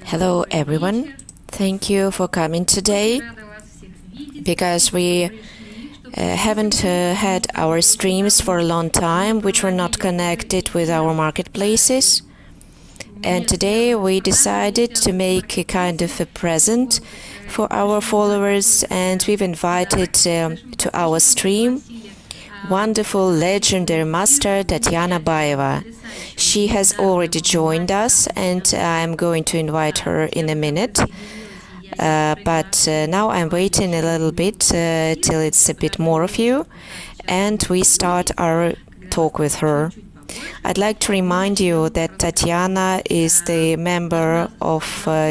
Hello everyone, thank you for coming today, because we haven't had our streams for a long time, which were not connected with our marketplaces. And today we decided to make a kind of a present for our followers, and we've invited to our stream wonderful legendary master Tatiana Baeva. She has already joined us, and I'm going to invite her in a minute. But now I'm waiting a little bit till it's a bit more of you, and we start our talk with her. I'd like to remind you that Tatiana is the member of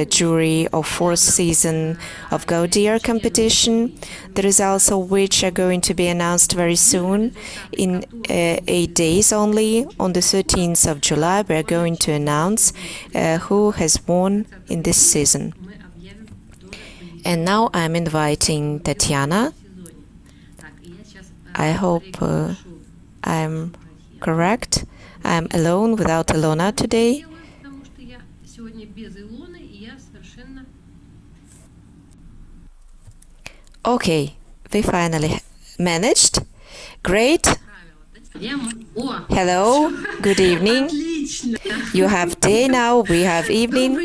jury of 4th season of Go Deer competition, the results of which are going to be announced very soon. In 8 days only, on the 13th of July, we are going to announce who has won in this season. And now I'm inviting Tatiana. I hope I'm correct. I'm alone without Ilona today. Okay, we finally managed. Great. Hello, good evening. You have day now, we have evening.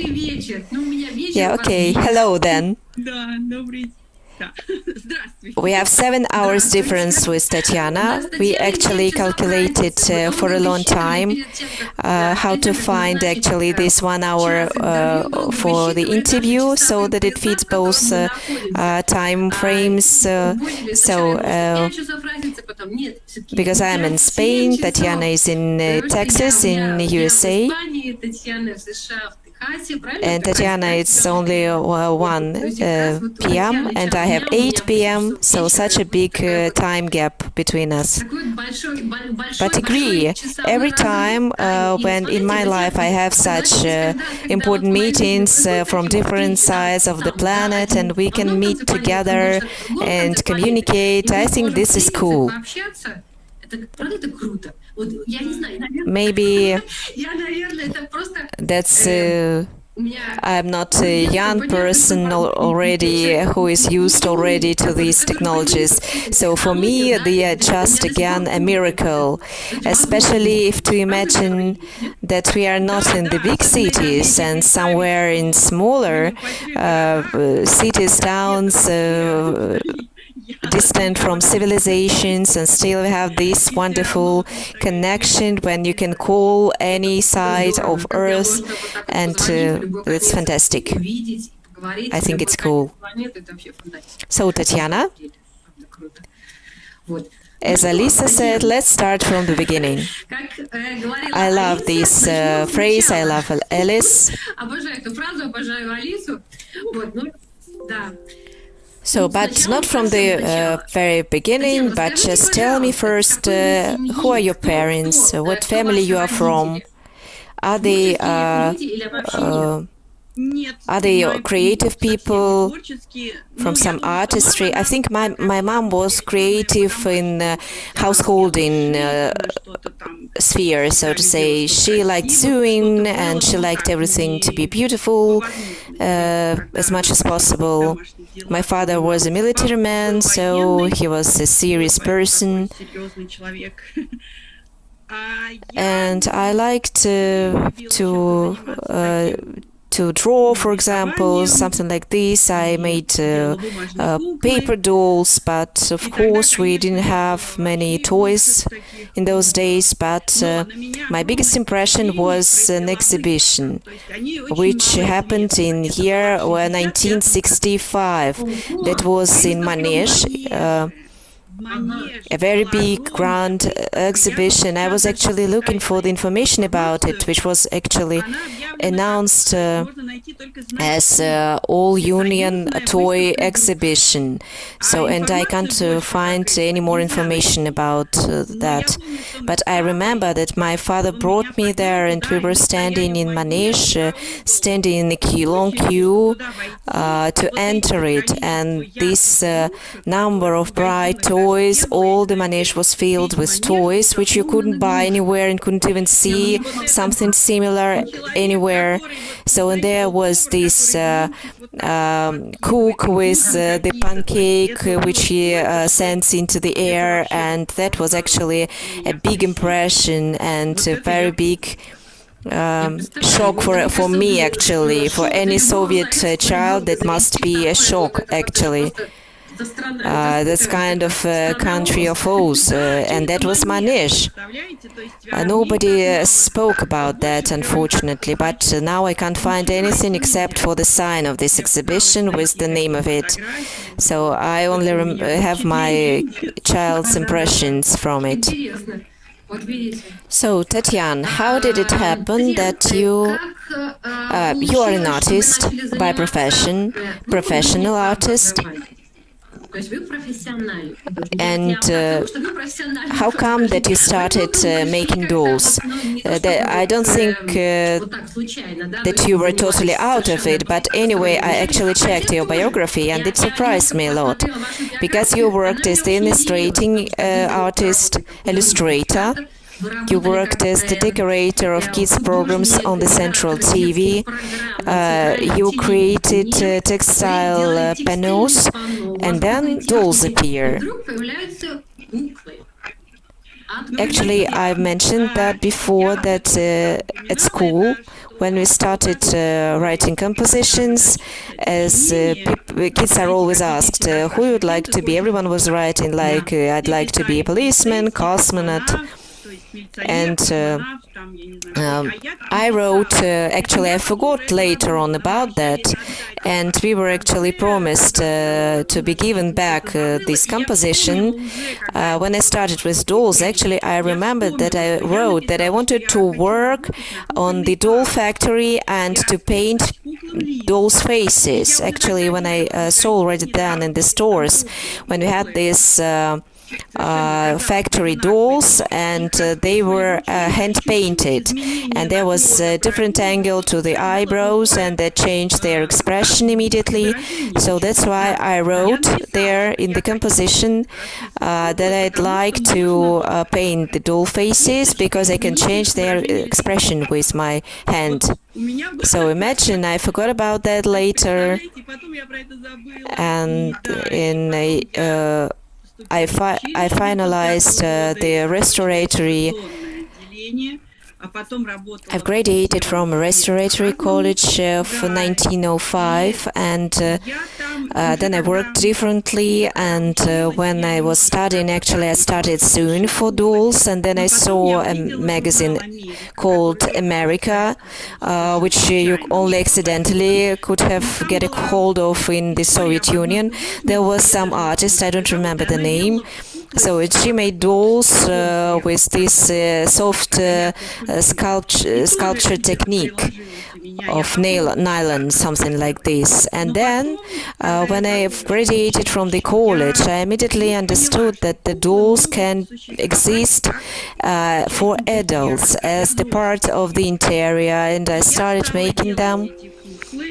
Yeah, okay. Hello then. We have 7 hours difference with Tatiana. We actually calculated for a long time how to find actually this 1 hour for the interview, so that it fits both time frames. Because I'm in Spain, Tatiana is in Texas in USA. And Tatiana, it's only 1 p.m. and I have 8 p.m. So such a big time gap between us. But agree, every time when in my life I have such important meetings from different sides of the planet, and we can meet together and communicate, I think this is cool. Maybe that's I'm not a young person already who is used already to these technologies. So for me, they are just again a miracle, especially if to imagine that we are not in the big cities and somewhere in smaller cities, towns, distant from civilizations, and still have this wonderful connection when you can call any side of Earth, and it's fantastic. I think it's cool. So, Tatiana, as Alisa said, let's start from the beginning. I love this phrase, I love Alice. So, but not from the very beginning, but just tell me first, who are your parents, what family you are from? Are they creative people from some artistry? I think my mom was creative in householding sphere, so to say. She liked sewing and she liked everything to be beautiful as much as possible. My father was a military man, so he was a serious person. And I liked to draw, for example, something like this. I made paper dolls, but of course we didn't have many toys in those days. But my biggest impression was an exhibition, which happened in year 1965. That was in Manege. A very big, grand exhibition. I was actually looking for the information about it, which was actually announced as all-union toy exhibition. So, and I can't find any more information about that. But I remember that my father brought me there, and we were standing in Manege, standing in a long queue to enter it. And this number of bright toys, all the Manege was filled with toys, which you couldn't buy anywhere and couldn't even see something similar anywhere. So, and there was this cook with the pancake which he sends into the air, and that was actually a big impression and a very big shock for me, actually. For any Soviet child, that must be a shock, actually. That's kind of country of Oz, and that was Manege. Nobody spoke about that, unfortunately, but now I can't find anything except for the sign of this exhibition with the name of it. So I only have my child's impressions from it. So, Tatiana, how did it happen that you are an artist by profession, professional artist? And how come that you started making dolls? I don't think that you were totally out of it, but anyway, I actually checked your biography and it surprised me a lot, because you worked as the illustrating artist, illustrator. You worked as the decorator of kids' programs on the Central TV. You created textile panels, and then dolls appear. Actually, I've mentioned that before, that at school, when we started writing compositions, as kids are always asked, who you would like to be? Everyone was writing like, I'd like to be a policeman, cosmonaut. And I wrote, actually I forgot later on about that, and we were actually promised to be given back this composition. When I started with dolls, actually I remembered that I wrote that I wanted to work on the doll factory and to paint dolls' faces. Actually, when I saw already then in the stores, when we had this factory dolls, and they were hand painted, and there was a different angle to the eyebrows, and that changed their expression immediately. So that's why I wrote there in the composition that I'd like to paint the doll faces, because I can change their expression with my hand. So imagine, I forgot about that later, and in I finalized the restauratory. I've graduated from a restauratory college of 1905, and then I worked differently, and when I was studying, actually I started soon for dolls, and then I saw a magazine called America, which you only accidentally could have get a hold of in the Soviet Union. There was some artist, I don't remember the name. So she made dolls with this soft sculpture technique of nylon, something like this. And then, when I graduated from the college, I immediately understood that the dolls can exist for adults as the part of the interior, and I started making them.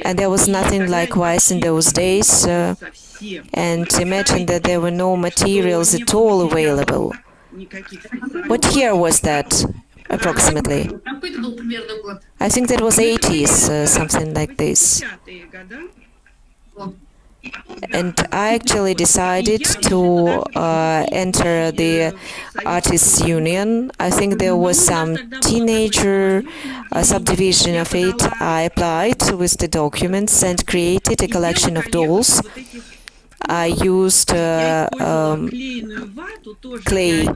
And there was nothing likewise in those days. And imagine that there were no materials at all available. What year was that, approximately? I think that was 80s, something like this. And I actually decided to enter the Artists' Union. I think there was some teenager subdivision of it. I applied with the documents and created a collection of dolls. I used clay.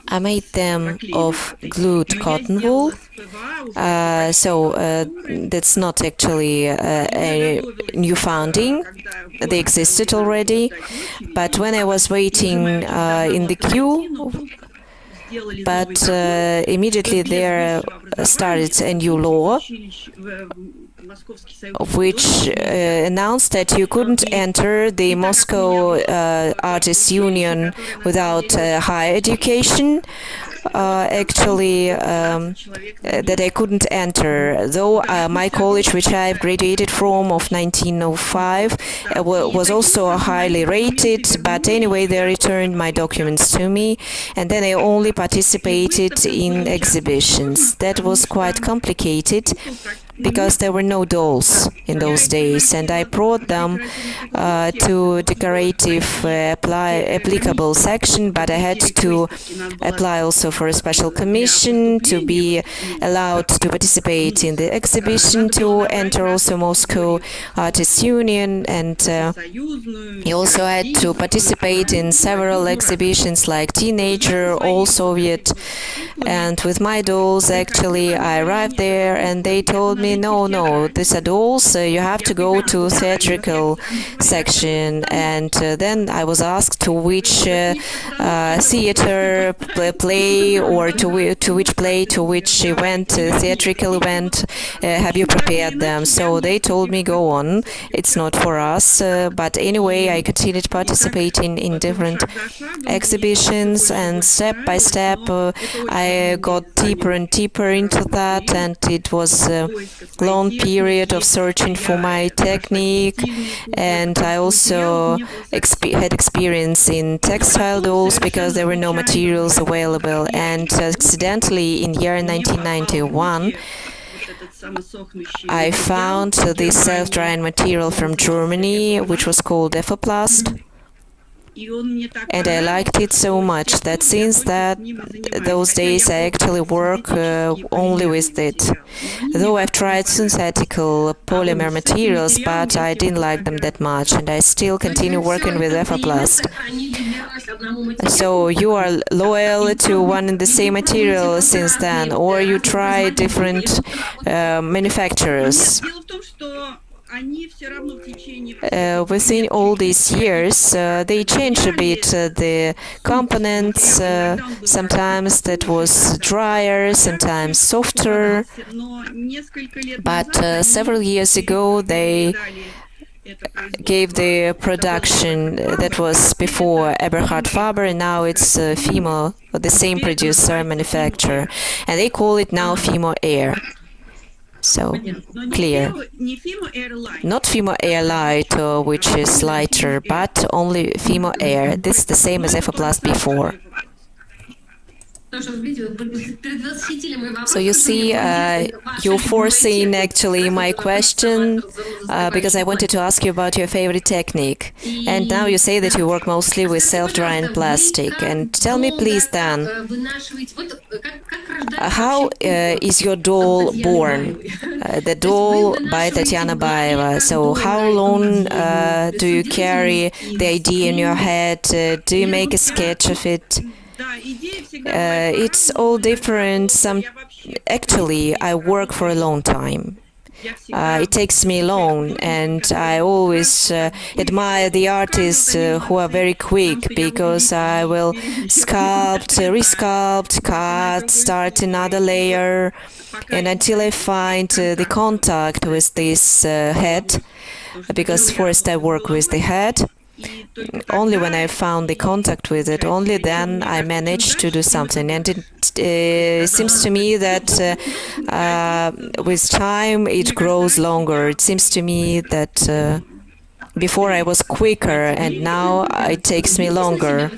I made them of glued cotton wool, so that's not actually a new founding. They existed already, but when I was waiting in the queue, but immediately there started a new law which announced that you couldn't enter the Moscow Artists Union without higher education. That I couldn't enter, though my college, which I graduated from of 1905, was also highly rated, but anyway they returned my documents to me, and then I only participated in exhibitions. That was quite complicated because there were no dolls in those days, and I brought them to decorative applicable section, but I had to apply also for a special commission to be allowed to participate in the exhibition, to enter also Moscow Artists Union, and you also had to participate in several exhibitions like Teenager, All Soviet. And with my dolls, actually, I arrived there and they told me, no, these are dolls, you have to go to theatrical section. And then I was asked to which theater, play, or to which play, to which event, theatrical event, have you prepared them? So they told me, go on, it's not for us. But anyway, I continued participating in different exhibitions, and step by step I got deeper and deeper into that, and it was a long period of searching for my technique. And I also had experience in textile dolls because there were no materials available. And accidentally in year 1991 I found this self-drying material from Germany, which was called Efoplast. And I liked it so much that since those days I actually work only with it. Though I've tried synthetical polymer materials, but I didn't like them that much, and I still continue working with Efoplast. So you are loyal to one and the same material since then, or you try different manufacturers? Within all these years, they changed a bit the components. Sometimes that was drier, sometimes softer. But several years ago, they gave the production that was before Eberhard Faber, and now it's Fimo, the same producer, manufacturer, and they call it now Fimo Air. So, clear. Not Fimo Air Light, which is lighter, but only Fimo Air. This is the same as Efoplast before. So you see, you're forcing actually my question because I wanted to ask you about your favorite technique. And now you say that you work mostly with self-drying plastic. And tell me please then, how is your doll born? The doll by Tatiana Baeva. So how long do you carry the idea in your head? Do you make a sketch of it? It's all different. Actually, I work for a long time. It takes me long, and I always admire the artists who are very quick, because I will sculpt, resculpt, cut, start another layer, and until I find the contact with this head, because first I work with the head. Only when I found the contact with it, only then I managed to do something. And it seems to me that with time it grows longer. It seems to me that before I was quicker, and now it takes me longer.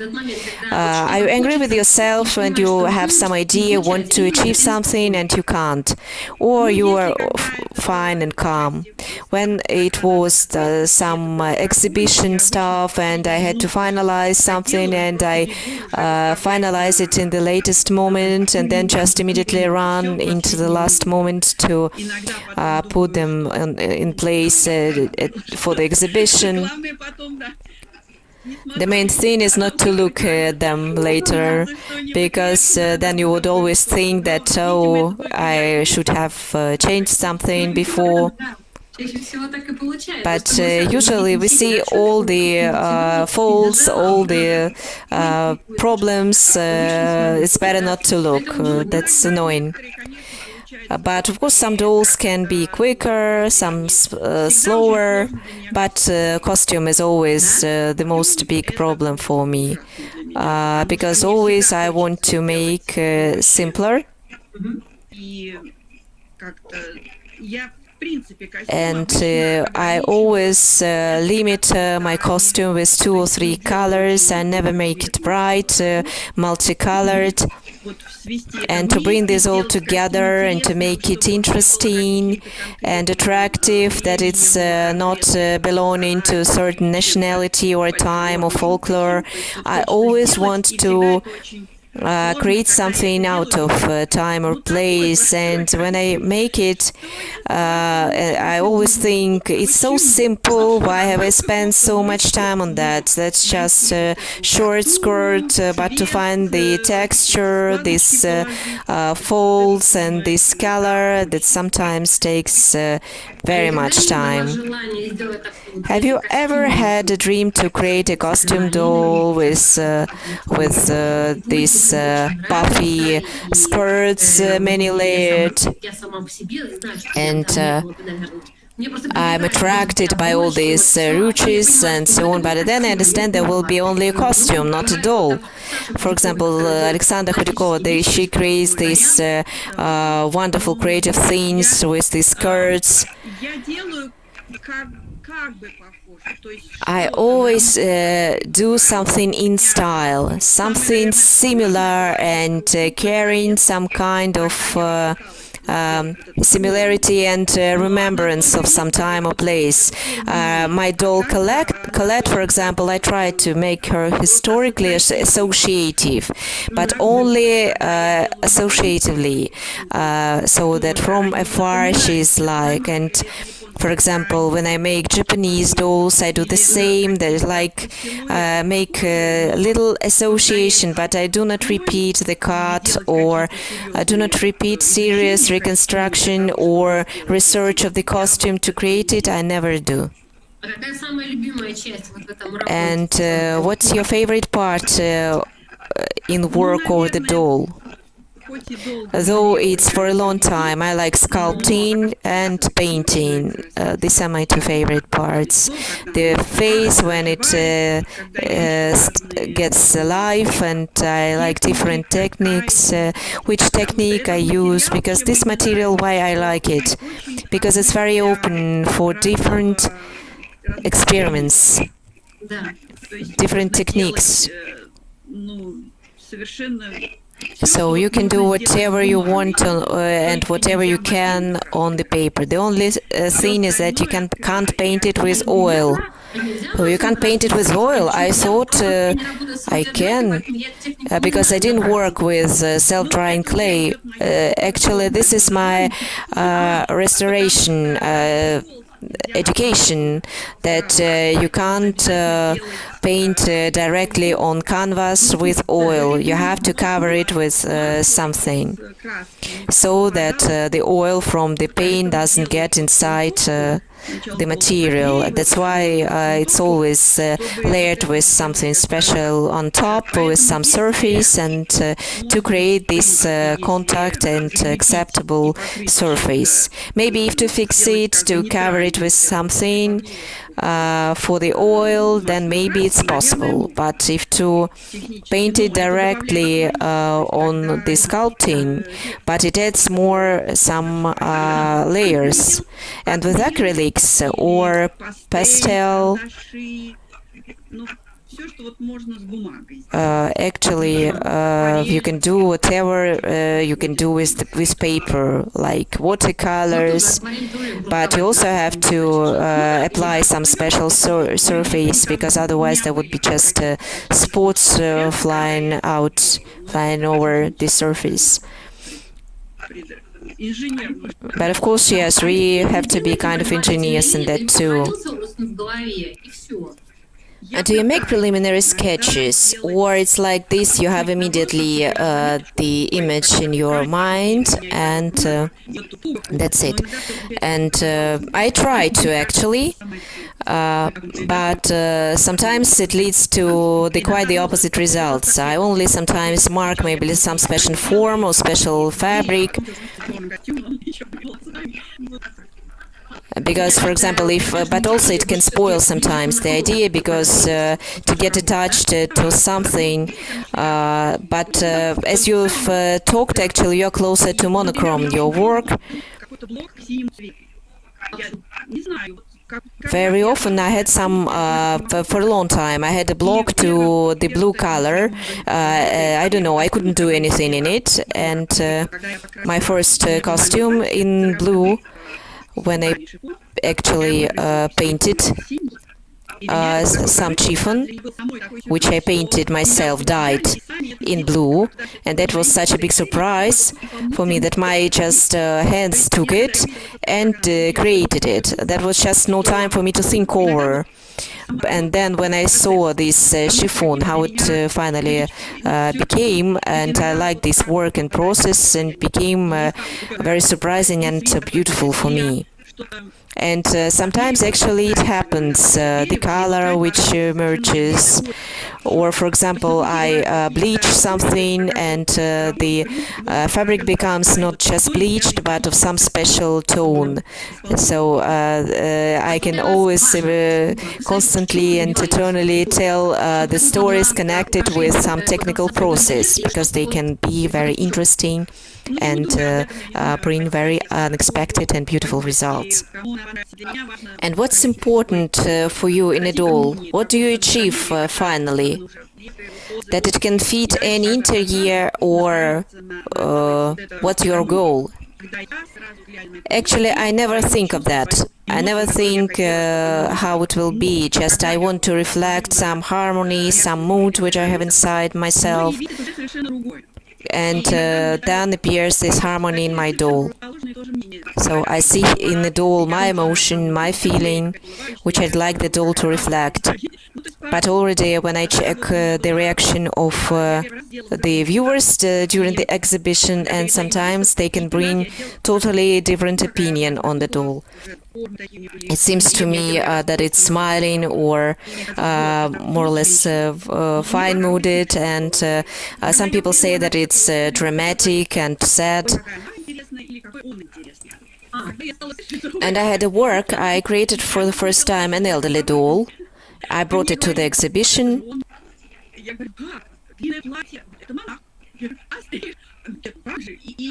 Are you angry with yourself when you have some idea, want to achieve something, and you can't? Or you are fine and calm? When it was some exhibition stuff and I had to finalize something, and I finalize it in the latest moment and then just immediately run into the last moment to put them in place for the exhibition. The main thing is not to look at them later, because then you would always think that, oh, I should have changed something before. But usually we see all the faults, all the problems. It's better not to look. That's annoying. But of course, some dolls can be quicker, some slower. But costume is always the most big problem for me. Because always I want to make simpler. And I always limit my costume with 2 or 3 colors. I never make it bright, multicolored. And to bring this all together and to make it interesting and attractive, that it's not belonging to a certain nationality or time or folklore, I always want to create something out of time or place. And when I make it, I always think it's so simple. Why have I spent so much time on that? That's just a short skirt, but to find the texture, this folds and this color, that sometimes takes very much time. Have you ever had a dream to create a costume doll with these puffy skirts, many layered, and I'm attracted by all these ruches and so on, but then I understand there will be only a costume, not a doll. For example, Alexandra Khudykova, she creates these wonderful creative things with these skirts. I always do something in style, something similar, and carrying some kind of similarity and remembrance of some time or place. My doll Colette, for example, I tried to make her historically associative, but only associatively, so that from afar she's like. And for example, when I make Japanese dolls, I do the same. There's like make a little association, but I do not repeat the cut, or I do not repeat serious reconstruction or research of the costume to create it. I never do. And what's your favorite part in work or the doll? Though it's for a long time, I like sculpting and painting. These are my 2 favorite parts. The face when it gets alive, and I like different techniques. Which technique I use, because this material, why I like it? Because it's very open for different experiments, different techniques. So you can do whatever you want and whatever you can on the paper. The only thing is that you can't paint it with oil. So you can't paint it with oil. I thought I can, because I didn't work with self-drying clay. Actually, this is my restoration education, that you can't paint directly on canvas with oil. You have to cover it with something, so that the oil from the paint doesn't get inside the material. That's why it's always layered with something special on top, with some surface, and to create this contact and acceptable surface. Maybe if to fix it, to cover it with something for the oil, then maybe it's possible. But if to paint it directly on the sculpting, but it adds some layers. And with acrylics or pastel, actually you can do whatever you can do with paper, like watercolors, but you also have to apply some special surface, because otherwise there would be just spots flying over the surface. But of course, yes, we have to be kind of engineers in that too. Do you make preliminary sketches, or it's like this? You have immediately the image in your mind, and that's it. And I try to actually, but sometimes it leads to quite the opposite results. I only sometimes mark maybe some special form or special fabric. Because, for example, but also it can spoil sometimes the idea, because to get attached to something, but as you've talked, actually you're closer to monochrome, your work. Very often I had for a long time, I had a block to the blue color. I don't know, I couldn't do anything in it. And my first costume in blue, when I actually painted some chiffon, which I painted myself, dyed in blue, and that was such a big surprise for me that my just hands took it and created it. That was just no time for me to think over. And then when I saw this chiffon, how it finally became, and I liked this work and process, and became very surprising and beautiful for me. And sometimes actually it happens, the color which emerges, or for example I bleach something and the fabric becomes not just bleached but of some special tone. So I can always constantly and eternally tell the stories connected with some technical process, because they can be very interesting and bring very unexpected and beautiful results. And what's important for you in a doll? What do you achieve finally? That it can fit any interior, or what's your goal? Actually, I never think of that. I never think how it will be. Just I want to reflect some harmony, some mood which I have inside myself. And then appears this harmony in my doll. So I see in the doll my emotion, my feeling, which I'd like the doll to reflect. But already when I check the reaction of the viewers during the exhibition, and sometimes they can bring totally different opinion on the doll. It seems to me that it's smiling, or more or less fine-mooded, and some people say that it's dramatic and sad. And I had a work I created for the first time, an elderly doll. I brought it to the exhibition.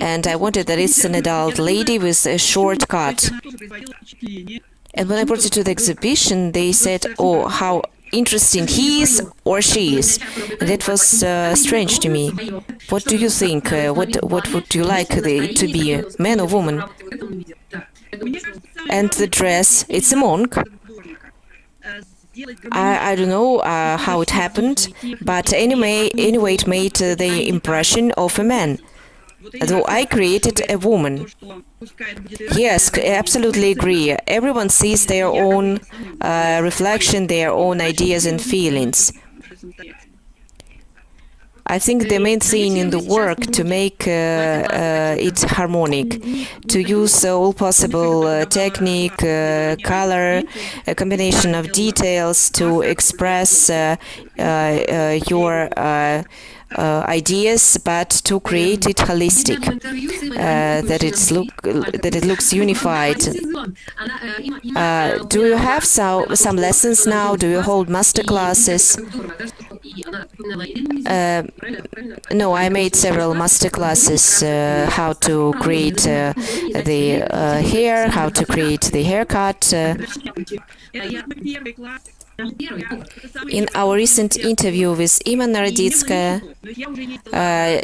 And I wanted that it's an adult lady with a short cut. And when I brought it to the exhibition, they said, "Oh, how interesting he is or she is." And that was strange to me. What do you think? What would you like it to be, man or woman? And the dress, it's a monk. I don't know how it happened, but anyway it made the impression of a man, though I created a woman. Yes, I absolutely agree. Everyone sees their own reflection, their own ideas and feelings. I think the main thing in the work to make it harmonic, to use all possible technique, color, a combination of details to express your ideas, but to create it holistic, that it looks unified. Do you have some lessons now? Do you hold master classes? No, I made several master classes, how to create the hair, how to create the haircut. In our recent interview with Ima Naroditskaya,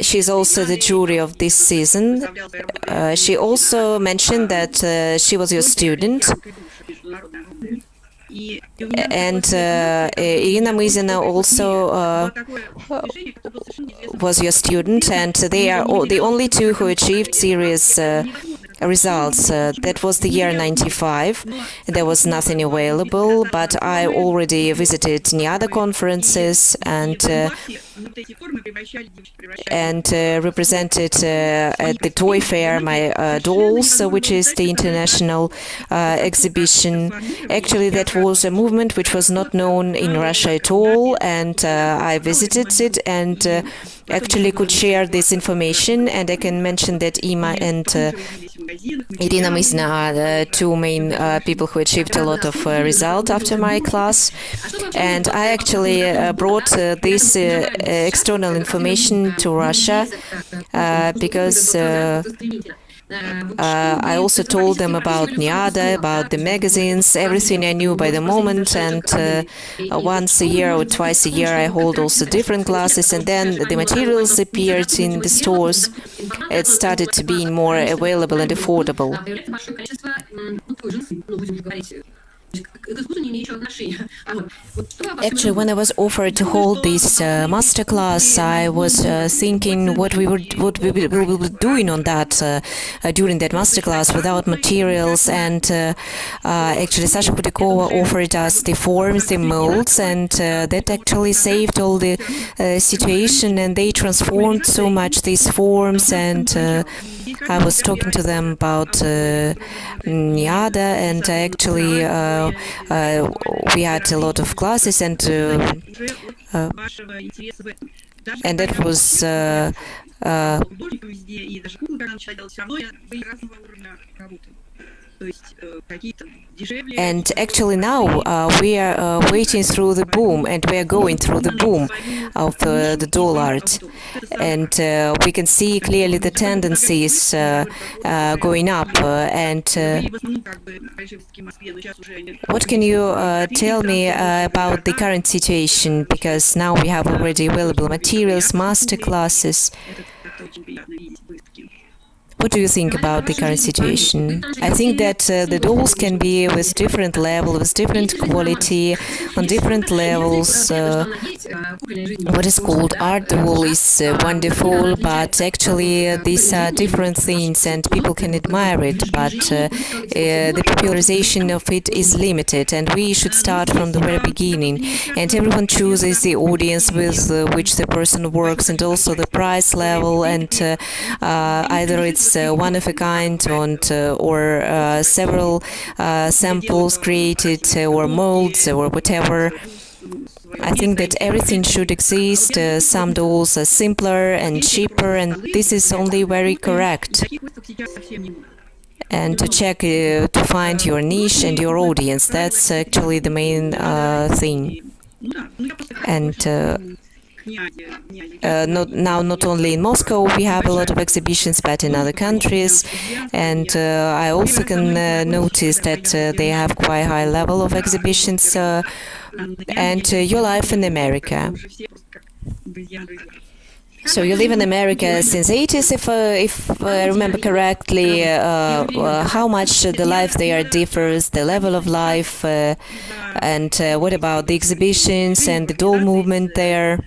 she's also the jury of this season. She also mentioned that she was your student. And Irina Mizina also was your student, and they are the only two who achieved serious results. That was the year 95. There was nothing available, but I already visited NIADA conferences and represented at the toy fair my dolls, which is the international exhibition. Actually, that was a movement which was not known in Russia at all, and I visited it and actually could share this information. And I can mention that Ima and Irina Mizna are the two main people who achieved a lot of result after my class. And I actually brought this external information to Russia because I also told them about NIADA, about the magazines, everything I knew by the moment, and once a year or twice a year I hold also different classes, and then the materials appeared in the stores. It started to be more available and affordable. Actually, when I was offered to hold this masterclass, I was thinking what we will be doing on that during that masterclass without materials. And actually, Sasha Kudikova offered us the forms, the molds, and that actually saved all the situation. And they transformed so much these forms. And I was talking to them about NIADA, and actually we had a lot of classes, and that was and actually now we are waiting through the boom, and we are going through the boom of the doll art, and we can see clearly the tendencies going up. And what can you tell me about the current situation? Because now we have already available materials, master classes. What do you think about the current situation? I think that the dolls can be with different levels, with different quality, on different levels. What is called art doll is wonderful, but actually these are different things and people can admire it, but the popularization of it is limited, and we should start from the very beginning. And everyone chooses the audience with which the person works, and also the price level, and either it's one of a kind or several samples created or molds or whatever. I think that everything should exist. Some dolls are simpler and cheaper, and this is only very correct. And to check to find your niche and your audience, that's actually the main thing. And not only in Moscow we have a lot of exhibitions, but in other countries, and I also can notice that they have quite high level of exhibitions. And your life in America. So you live in America since 80s, if I remember correctly. How much the life there differs, the level of life, and what about the exhibitions and the doll movement there?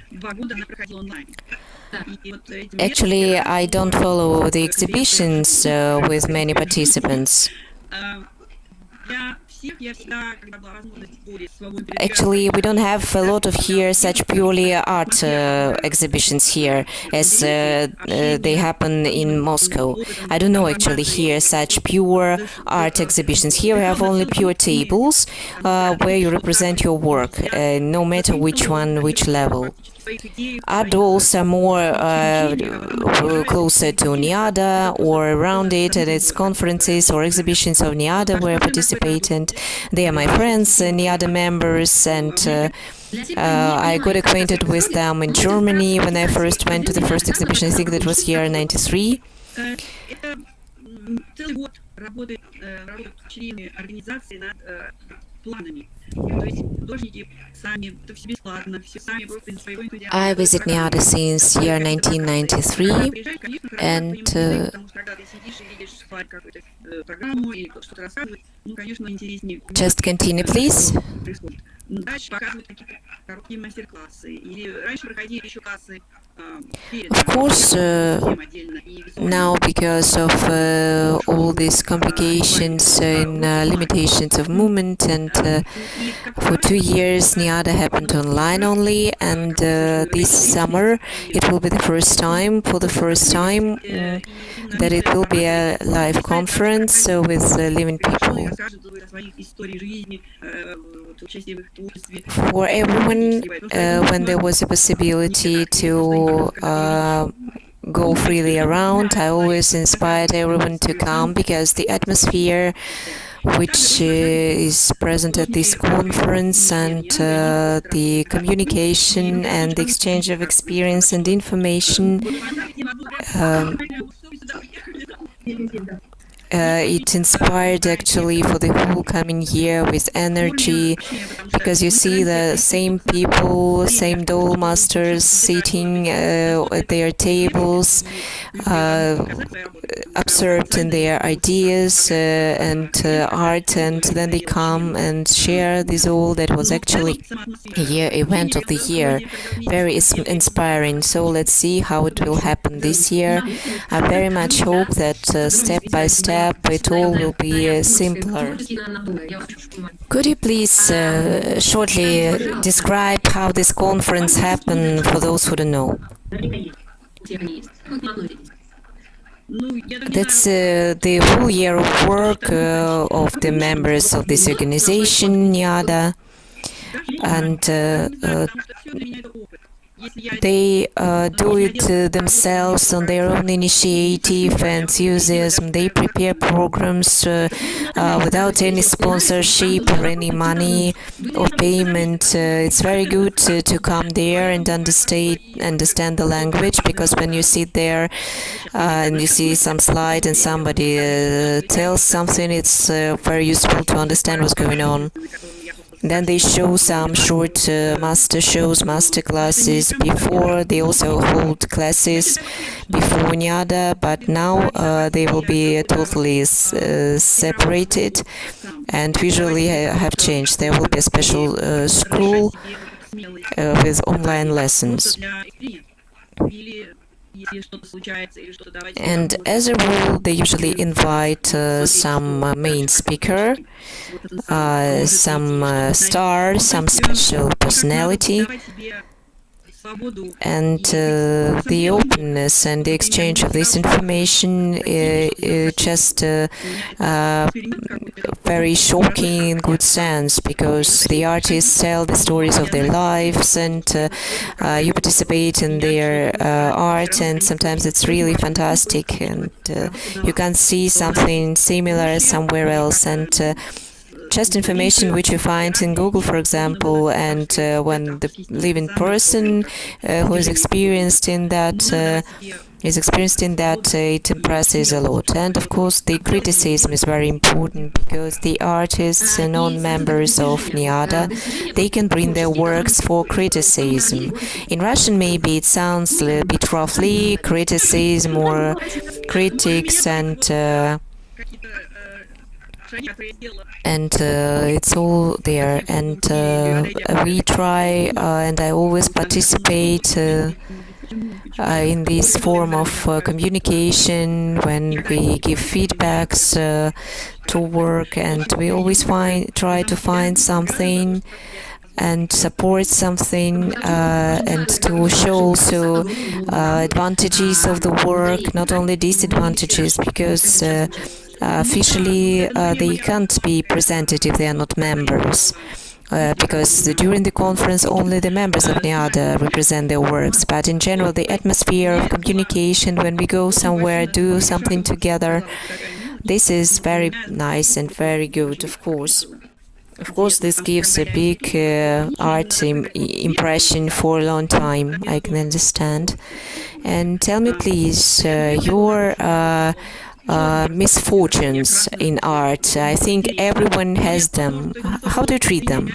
Actually, I don't follow the exhibitions with many participants. Actually, we don't have a lot of here such purely art exhibitions here as they happen in Moscow. I don't know actually here such pure art exhibitions. Here we have only pure tables where you represent your work, no matter which one, which level. Art dolls are more closer to NIADA or around it at its conferences or exhibitions of NIADA where I participate, and they are my friends, NIADA members, and I got acquainted with them in Germany when I first went to the first exhibition. I think that was year 93. I visit NIADA since year 1993, and just continue, please. Of course, now because of all these complications and limitations of movement, and for 2 years NIADA happened online only, and this summer it will be the first time, that it will be a live conference with living people. For everyone, when there was a possibility to go freely around, I always inspired everyone to come, because the atmosphere which is present at this conference, and the communication and the exchange of experience and information, it inspired actually for the whole coming year with energy, because you see the same people, same doll masters sitting at their tables, absorbed in their ideas and art, and then they come and share this all. That was actually a event of the year, very inspiring. So let's see how it will happen this year. I very much hope that step by step it all will be simpler. Could you please shortly describe how this conference happened for those who don't know? That's the whole year of work of the members of this organization, NIADA, and they do it themselves on their own initiative and enthusiasm. They prepare programs without any sponsorship or any money or payment. It's very good to come there and understand the language, because when you sit there and you see some slide and somebody tells something, it's very useful to understand what's going on. Then they show some short master classes before. They also hold classes before NIADA, but now they will be totally separated and visually have changed. There will be a special school with online lessons. And as a rule, they usually invite some main speaker, some star, some special personality, and the openness and the exchange of this information just very shocking in good sense, because the artists tell the stories of their lives, and you participate in their art, and sometimes it's really fantastic, and you can see something similar somewhere else, and just information which you find in Google, for example, and when the living person who is experienced in that it impresses a lot. And of course the criticism is very important, because the artists and non-members of NIADA, they can bring their works for criticism. In Russian maybe it sounds a bit roughly, criticism or critics, and it's all there, and we try, and I always participate in this form of communication when we give feedbacks to work, and we always try to find something and support something, and to show also advantages of the work, not only disadvantages, because officially they can't be presented if they are not members, because during the conference only the members of NIADA represent their works, but in general the atmosphere of communication when we go somewhere, do something together, this is very nice and very good, of course. Of course, this gives a big art impression for a long time, I can understand. And tell me please, your misfortunes in art. I think everyone has them. How do you treat them?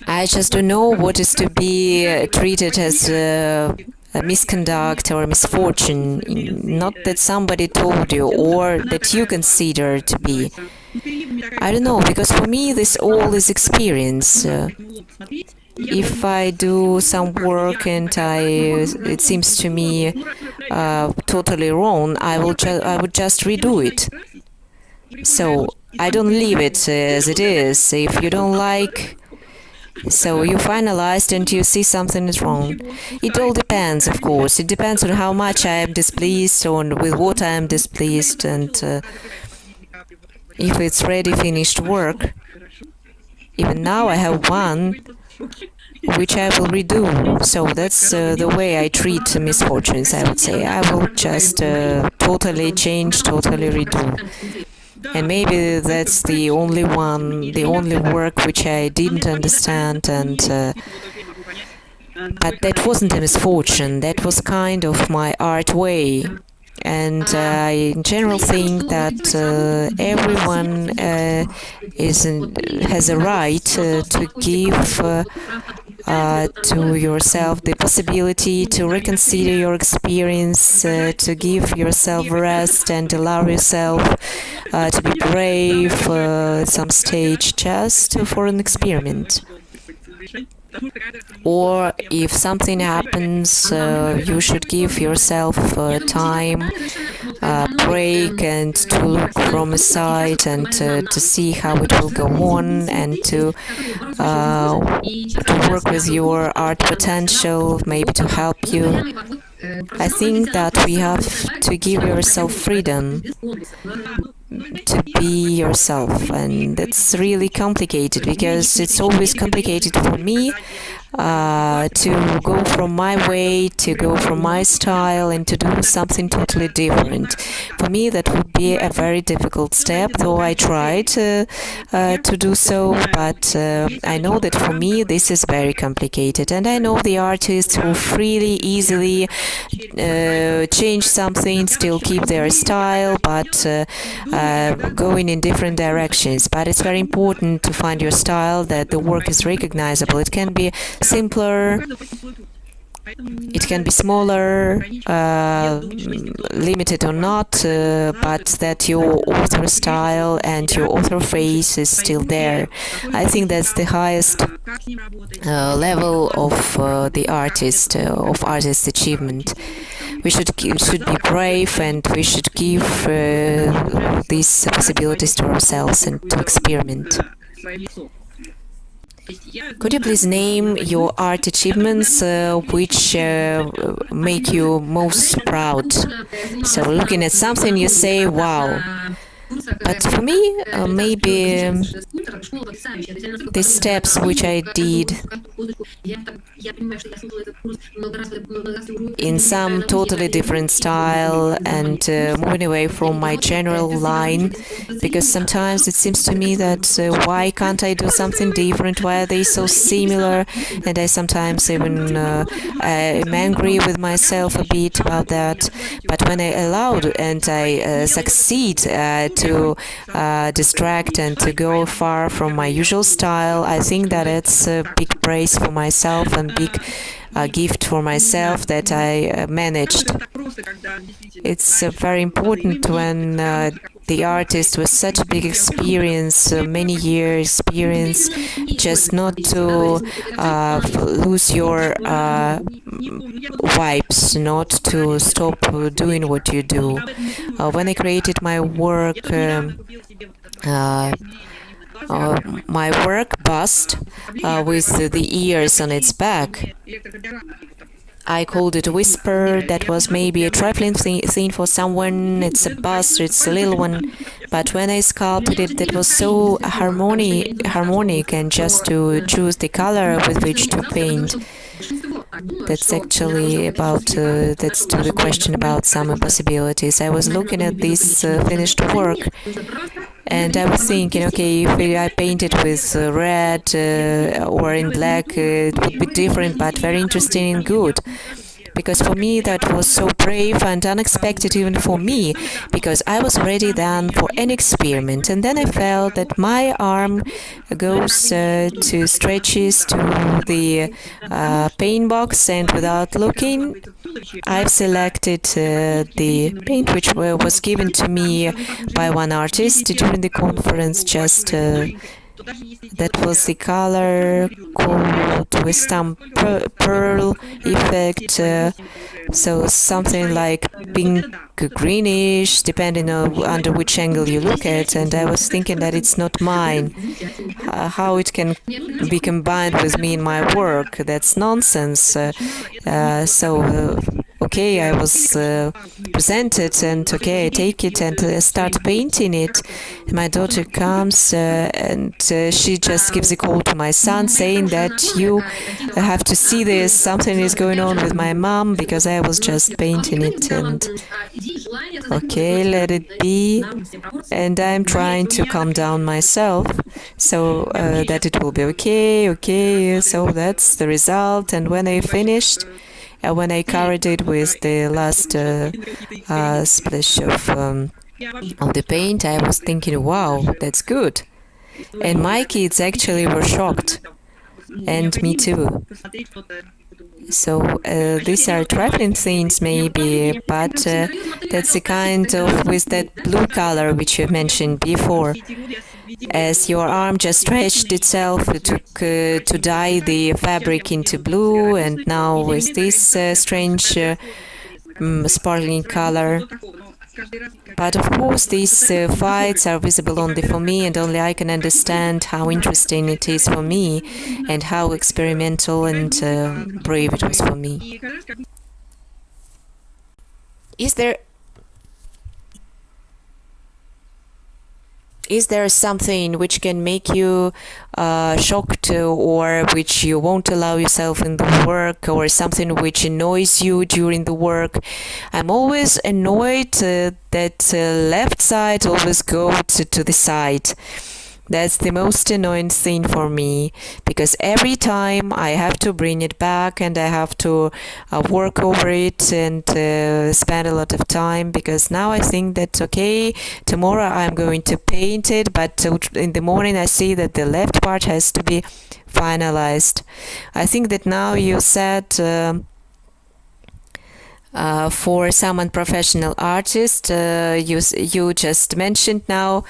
I just don't know what is to be treated as a misconduct or a misfortune, not that somebody told you or that you consider to be. I don't know, because for me this all is experience. If I do some work and it seems to me totally wrong, I would just redo it. So I don't leave it as it is. If you don't like, so you finalized and you see something is wrong. It all depends, of course. It depends on how much I am displeased, or with what I am displeased, and if it's ready finished work. Even now I have one which I will redo. So that's the way I treat misfortunes, I would say. I will just totally change, totally redo. And maybe that's the only work which I didn't understand, and but that wasn't a misfortune. That was kind of my art way. And I in general think that everyone has a right to give to yourself the possibility to reconsider your experience, to give yourself rest and allow yourself to be brave at some stage, just for an experiment. Or if something happens, you should give yourself time, break, and to look from a side and to see how it will go on, and to work with your art potential, maybe to help you. I think that we have to give yourself freedom to be yourself, and it's really complicated, because it's always complicated for me to go from my way, to go from my style, and to do something totally different. For me, that would be a very difficult step, though I tried to do so, but I know that for me this is very complicated, and I know the artists who freely, easily change something, still keep their style, but going in different directions. But it's very important to find your style, that the work is recognizable. It can be simpler, it can be smaller, limited or not, but that your author style and your author face is still there. I think that's the highest level of the artist, of artist achievement. We should be brave, and we should give these possibilities to ourselves and to experiment. Could you please name your art achievements which make you most proud? So looking at something you say, wow. But for me, maybe the steps which I did in some totally different style, and moving away from my general line, because sometimes it seems to me that why can't I do something different? Why are they so similar? And I sometimes even am angry with myself a bit about that. But when I allowed and I succeed to distract and to go far from my usual style, I think that it's a big praise for myself and big gift for myself that I managed. It's very important when the artist with such a big experience, many years experience, just not to lose your vibes, not to stop doing what you do. When I created my work, bust with the ears on its back, I called it a whisper. That was maybe a trifling thing for someone. It's a bust, it's a little one. But when I sculpted it, that was so harmonic, and just to choose the color with which to paint. That's actually about, that's to the question about some impossibilities. I was looking at this finished work, and I was thinking, okay, if I paint it with red or in black, it would be different, but very interesting and good. because for me that was so brave and unexpected even for me, because I was ready then for an experiment. And then I felt that my arm goes to stretches to the paint box, and without looking I've selected the paint which was given to me by one artist during the conference. Just that was the color called with some pearl effect, so something like pink greenish, depending on under which angle you look at. And I was thinking that it's not mine. How it can be combined with me in my work? That's nonsense. Okay, I was presented, and okay, I take it and start painting it. My daughter comes and she just gives a call to my son saying that you have to see this, something is going on with my mom, because I was just painting it. And okay, let it be. And I'm trying to calm down myself so that it will be okay. So that's the result. And when I finished, when I covered it with the last splash of the paint, I was thinking, wow, that's good. And my kids actually were shocked, and me too. So these are trifling things maybe, but that's the kind of, with that blue color which you mentioned before, as your arm just stretched itself to dye the fabric into blue, and now with this strange sparkling color. But of course these fights are visible only for me, and only I can understand how interesting it is for me and how experimental and brave it was for me. Is there something which can make you shocked, or which you won't allow yourself in the work, or something which annoys you during the work? I'm always annoyed that left side always goes to the side. That's the most annoying thing for me, because every time I have to bring it back and I have to work over it and spend a lot of time, because now I think that okay, tomorrow I'm going to paint it, but in the morning I see that the left part has to be finalized. I think that now you said for some unprofessional artists, you just mentioned now,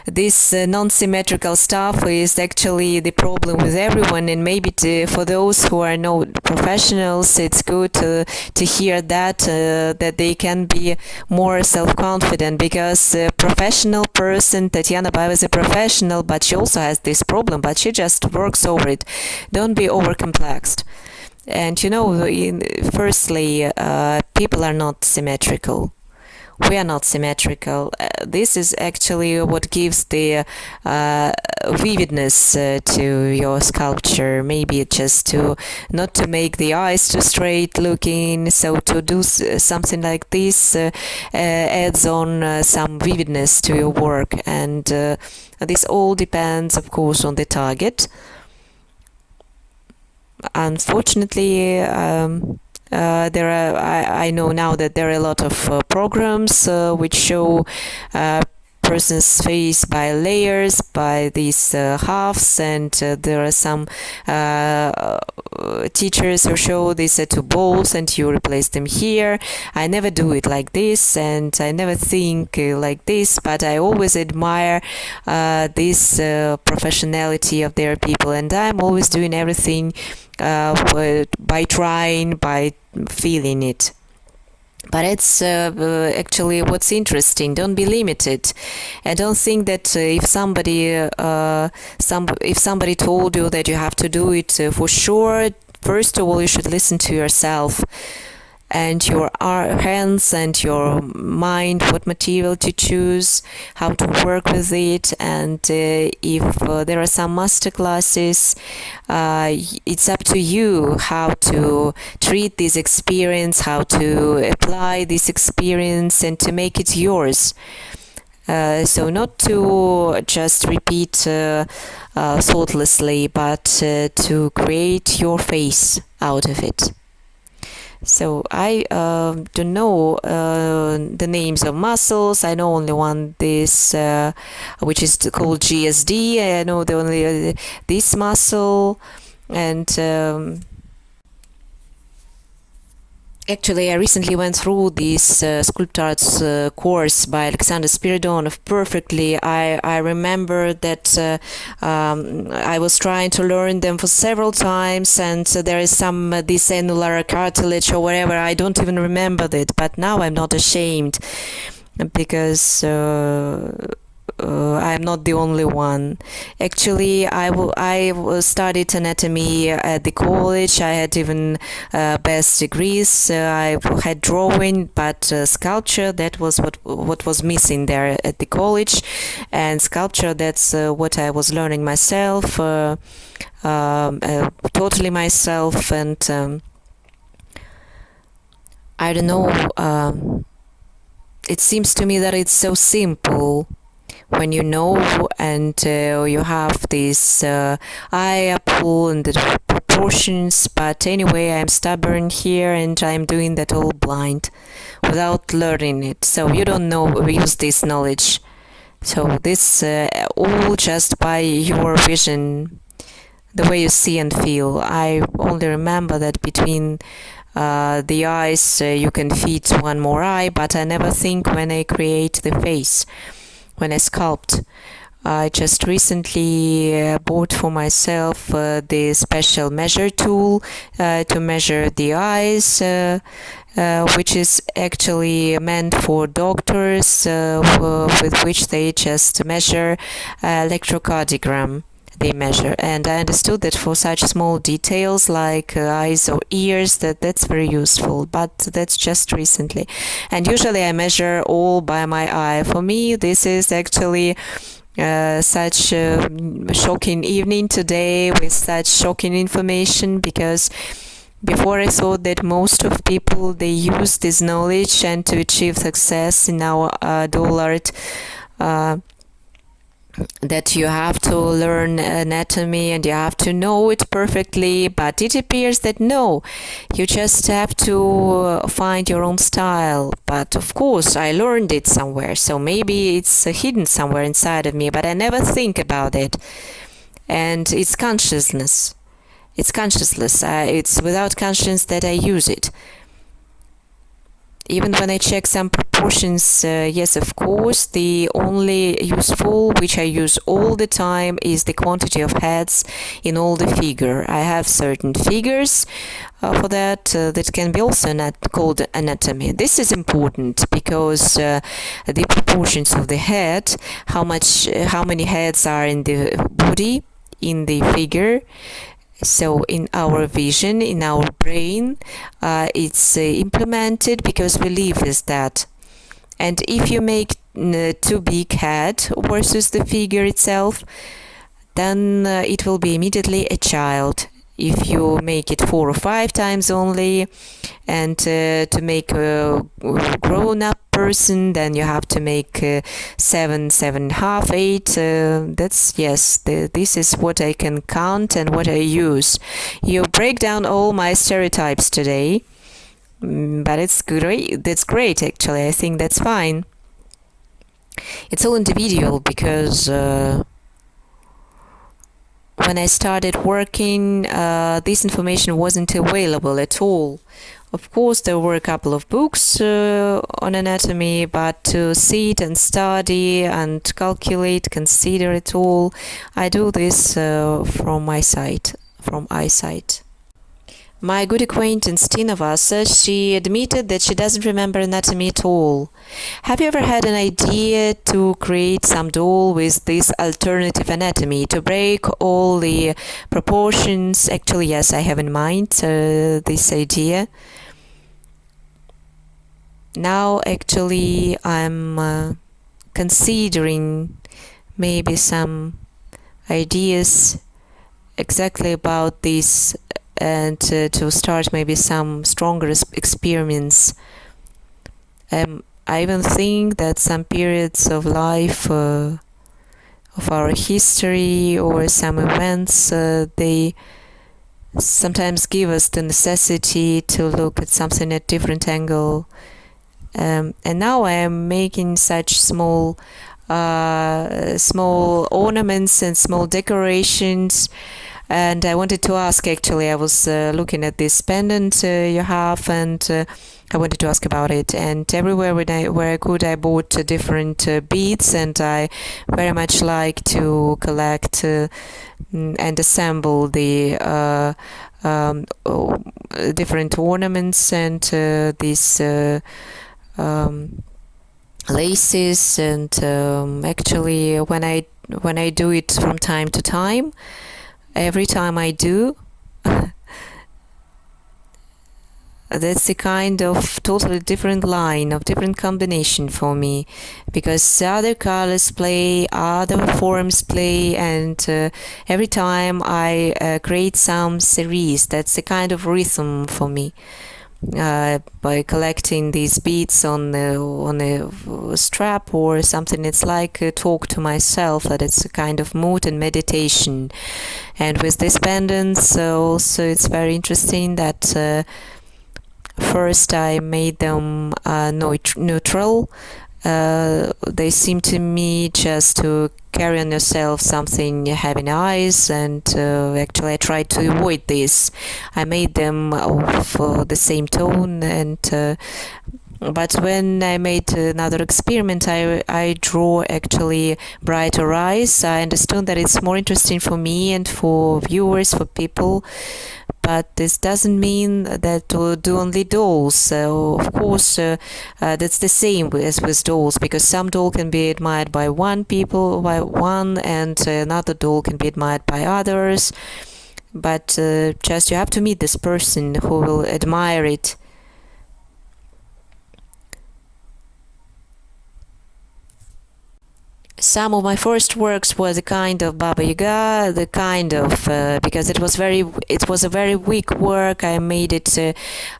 this non-symmetrical stuff is actually the problem with everyone, and maybe for those who are no professionals, it's good to hear that that they can be more self-confident, because a professional person, Tatiana Baeva is a professional, but she also has this problem, but she just works over it. Don't be overcomplexed. And firstly, people are not symmetrical. We are not symmetrical. This is actually what gives the vividness to your sculpture. Maybe just to not to make the eyes too straight looking. So to do something like this adds on some vividness to your work. And this all depends, of course, on the target. Unfortunately, I know now that there are a lot of programs which show person's face by layers, by these halves, and there are some teachers who show these two balls and you replace them here. I never do it like this, and I never think like this, but I always admire this professionality of their people, and I'm always doing everything by trying, by feeling it. But it's actually what's interesting. Don't be limited, and don't think that if somebody told you that you have to do it for sure. First of all, you should listen to yourself and your hands and your mind, what material to choose, how to work with it. And if there are some master classes, it's up to you how to treat this experience, how to apply this experience and to make it yours. So not to just repeat thoughtlessly, but to create your face out of it. So I don't know the names of muscles. I know only one, this which is called GSD. I know the only this muscle, and actually, I recently went through this sculpture arts course by Alexander Spiridonov perfectly. I remember that I was trying to learn them for several times, and there is some this annular cartilage or whatever. I don't even remember it, but now I'm not ashamed because I'm not the only one. Actually, I studied anatomy at the college. I had even best degrees. I had drawing, but sculpture, that was what was missing there at the college. And sculpture, that's what I was learning myself, totally myself. And I don't know. It seems to me that it's so simple when you know and you have this eye apple and the proportions. But anyway, I'm stubborn here and I'm doing that all blind without learning it. So you don't know use this knowledge. So this all just by your vision, the way you see and feel. I only remember that between the eyes you can fit one more eye, but I never think when I create the face, when I sculpt. I just recently bought for myself the special measure tool to measure the eyes, which is actually meant for doctors, with which they just measure electrocardiogram. They measure, and I understood that for such small details like eyes or ears, that's very useful, but that's just recently. And usually I measure all by my eye. For me, this is actually such a shocking evening today with such shocking information, because before I thought that most of people, they use this knowledge and to achieve success in our dual art, that you have to learn anatomy and you have to know it perfectly. But it appears that no, you just have to find your own style. But of course I learned it somewhere, so maybe it's hidden somewhere inside of me, but I never think about it. And it's consciousness. It's consciousness. It's without conscience that I use it. Even when I check some proportions, yes, of course, the only useful, which I use all the time, is the quantity of heads in all the figure. I have certain figures for that that can be also called anatomy. This is important because the proportions of the head, how many heads are in the body, in the figure. So in our vision, in our brain, it's implemented because we live with that. And if you make too big head versus the figure itself, then it will be immediately a child. If you make it 4 or 5 times only, and to make a grown-up person, then you have to make 7, 7.5, 8. That's yes. This is what I can count and what I use. You break down all my stereotypes today, but it's great. That's great, actually. I think that's fine. It's all individual because. When I started working, this information wasn't available at all. Of course, there were a couple of books on anatomy, but to sit and study and calculate, consider it all, I do this from my side, from eyesight. My good acquaintance Tina Vasa, she admitted that she doesn't remember anatomy at all. Have you ever had an idea to create some doll with this alternative anatomy, to break all the proportions? Actually, yes, I have in mind this idea. Now, actually, I'm considering maybe some ideas exactly about this, and to start maybe some stronger experiments. I even think that some periods of life, of our history, or some events, they sometimes give us the necessity to look at something at different angle. And now I am making such small ornaments and small decorations. And I wanted to ask, actually, I was looking at this pendant you have, and I wanted to ask about it. And everywhere where I could, I bought different beads, and I very much like to collect and assemble the different ornaments and these laces. And actually, when I do it from time to time, every time I do, that's a kind of totally different line of different combination for me, because other colors play, other forms play, and every time I create some series, that's a kind of rhythm for me. By collecting these beads on a strap or something, it's like a talk to myself, that it's a kind of mood and meditation. And with these pendants also, it's very interesting that first I made them neutral. They seem to me just to carry on yourself something having eyes, and actually I tried to avoid this. I made them of the same tone, and but when I made another experiment, I draw actually brighter eyes. I understood that it's more interesting for me and for viewers, for people. But this doesn't mean that we'll do only dolls. So of course, that's the same as with dolls, because some doll can be admired by one, and another doll can be admired by others. But just you have to meet this person who will admire it. Some of my first works was a kind of Baba Yaga, because it was a very weak work. I made it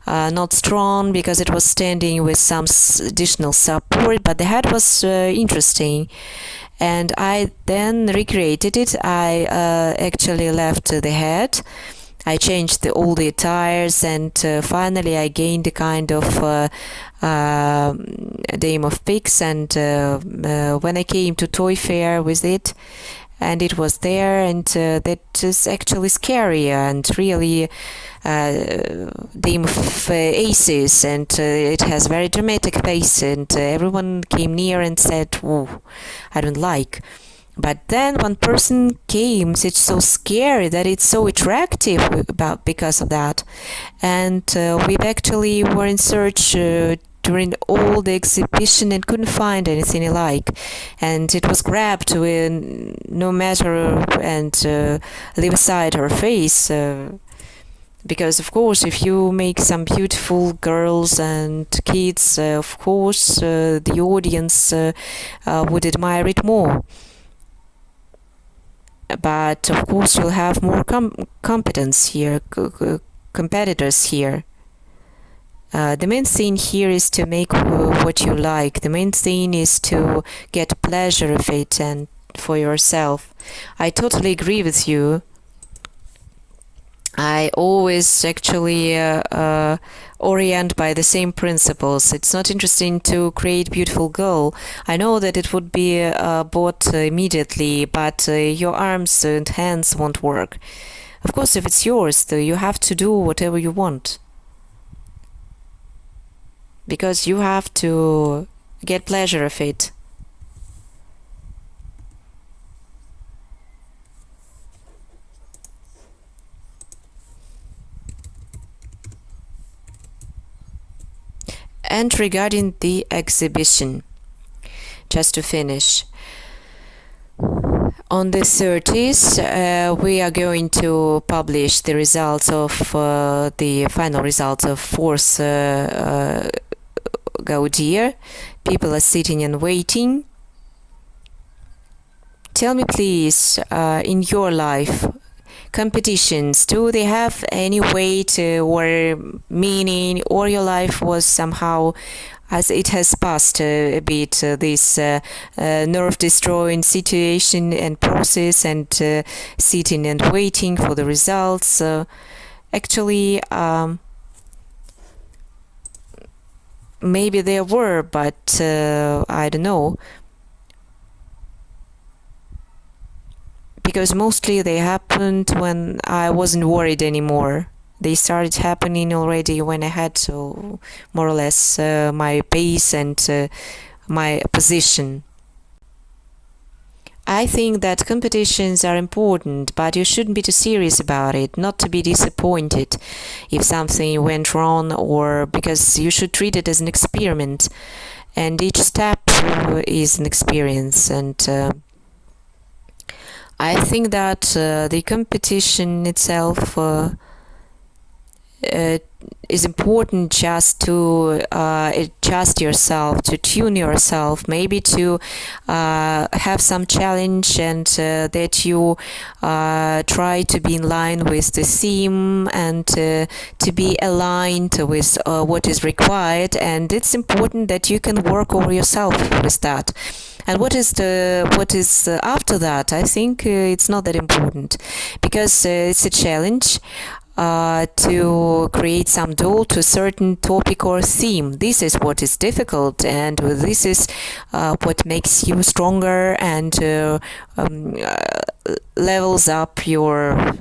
not strong because it was standing with some additional support, but the head was interesting. And I then recreated it. I actually left the head. I changed all the attires, and finally I gained a kind of Dame of Pigs. And when I came to Toy Fair with it, and it was there, and that is actually scary and really Dame of Aces, and it has very dramatic face, and everyone came near and said, "Oh, I don't like." But then one person came, it's so scary that it's so attractive because of that. And we actually were in search during all the exhibition and couldn't find anything alike. And it was grabbed with no matter and leave aside her face. Because of course, if you make some beautiful girls and kids, of course the audience would admire it more. But of course you'll have more competence here, competitors here. The main thing here is to make what you like. The main thing is to get pleasure of it and for yourself. I totally agree with you. I always actually orient by the same principles. It's not interesting to create beautiful girl. I know that it would be bought immediately, but your arms and hands won't work. Of course, if it's yours, though, you have to do whatever you want. Because you have to get pleasure of it. And regarding the exhibition, just to finish, on the 30th, we are going to publish the results of the final results of fourth Gaudier. People are sitting and waiting. Tell me, please, in your life, competitions, do they have any weight or meaning, or your life was somehow, as it has passed a bit, this nerve-destroying situation and process, and sitting and waiting for the results? Actually, maybe there were, but I don't know. Because mostly they happened when I wasn't worried anymore. They started happening already when I had more or less my base and my position. I think that competitions are important, but you shouldn't be too serious about it, not to be disappointed if something went wrong, or because you should treat it as an experiment, and each step is an experience. And I think that the competition itself is important, just to adjust yourself, to tune yourself, maybe to have some challenge, and that you try to be in line with the theme, and to be aligned with what is required. And it's important that you can work over yourself with that. And what is after that? I think it's not that important, because it's a challenge to create some duel to a certain topic or theme. This is what is difficult, and this is what makes you stronger, and levels up your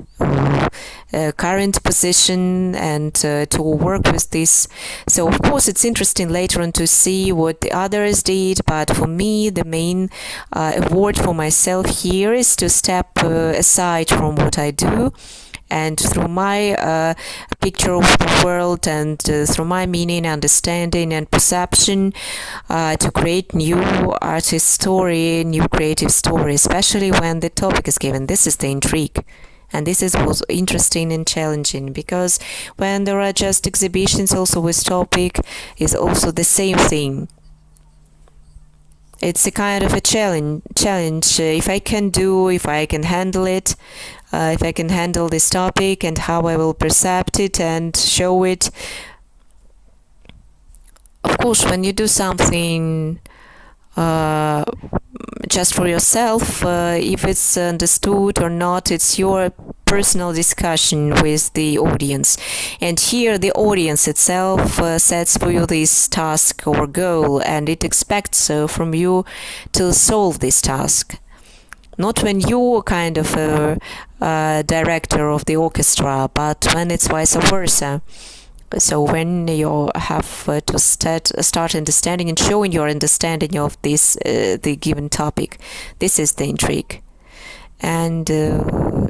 current position, and to work with this. So of course it's interesting later on to see what the others did, but for me the main award for myself here is to step aside from what I do, and through my picture of the world, and through my meaning, understanding, and perception, to create new artist story, new creative story, especially when the topic is given. This is the intrigue. And this is what's interesting and challenging, because when there are just exhibitions also with topic, is also the same thing. It's a kind of a challenge. If I can handle it, if I can handle this topic, and how I will perceive it and show it. Of course, when you do something just for yourself, if it's understood or not, it's your personal discussion with the audience. And here the audience itself sets for you this task or goal, and it expects from you to solve this task. Not when you're kind of a director of the orchestra, but when it's vice versa. So when you have to start understanding and showing your understanding of this the given topic, this is the intrigue. And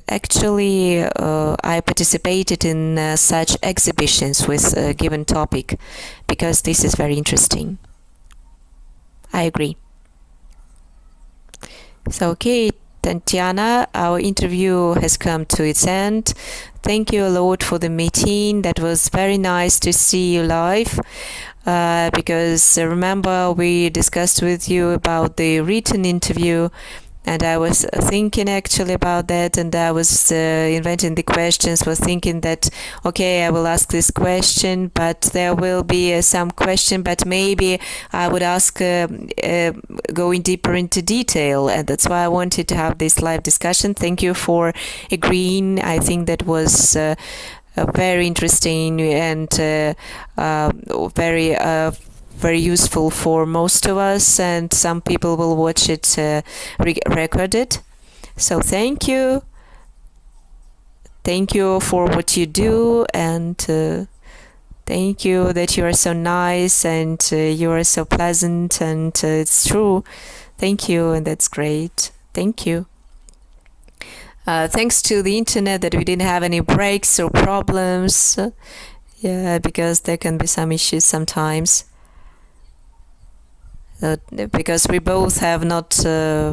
actually I participated in such exhibitions with a given topic, because this is very interesting. I agree. So okay, Tatiana, our interview has come to its end. Thank you a lot for the meeting. That was very nice to see you live, because remember we discussed with you about the written interview, and I was thinking actually about that, and I was inventing the questions, was thinking that okay, I will ask this question, but there will be some question, but maybe I would ask going deeper into detail, and that's why I wanted to have this live discussion. Thank you for agreeing. I think that was very interesting, and very useful for most of us, and some people will watch it recorded. So thank you for what you do, and thank you that you are so nice, and you are so pleasant, and it's true. Thank you, and that's great. Thank you. Thanks to the internet that we didn't have any breaks or problems, yeah, because there can be some issues sometimes. Because we both have not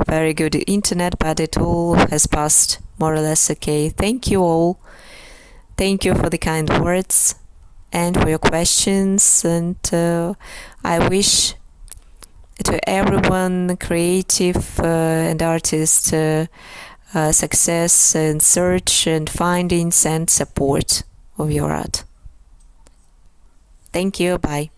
very good internet, but it all has passed more or less okay. Thank you all. Thank you for the kind words and for your questions, and I wish to everyone, creative and artist, success and search and findings and support of your art. Thank you. Bye.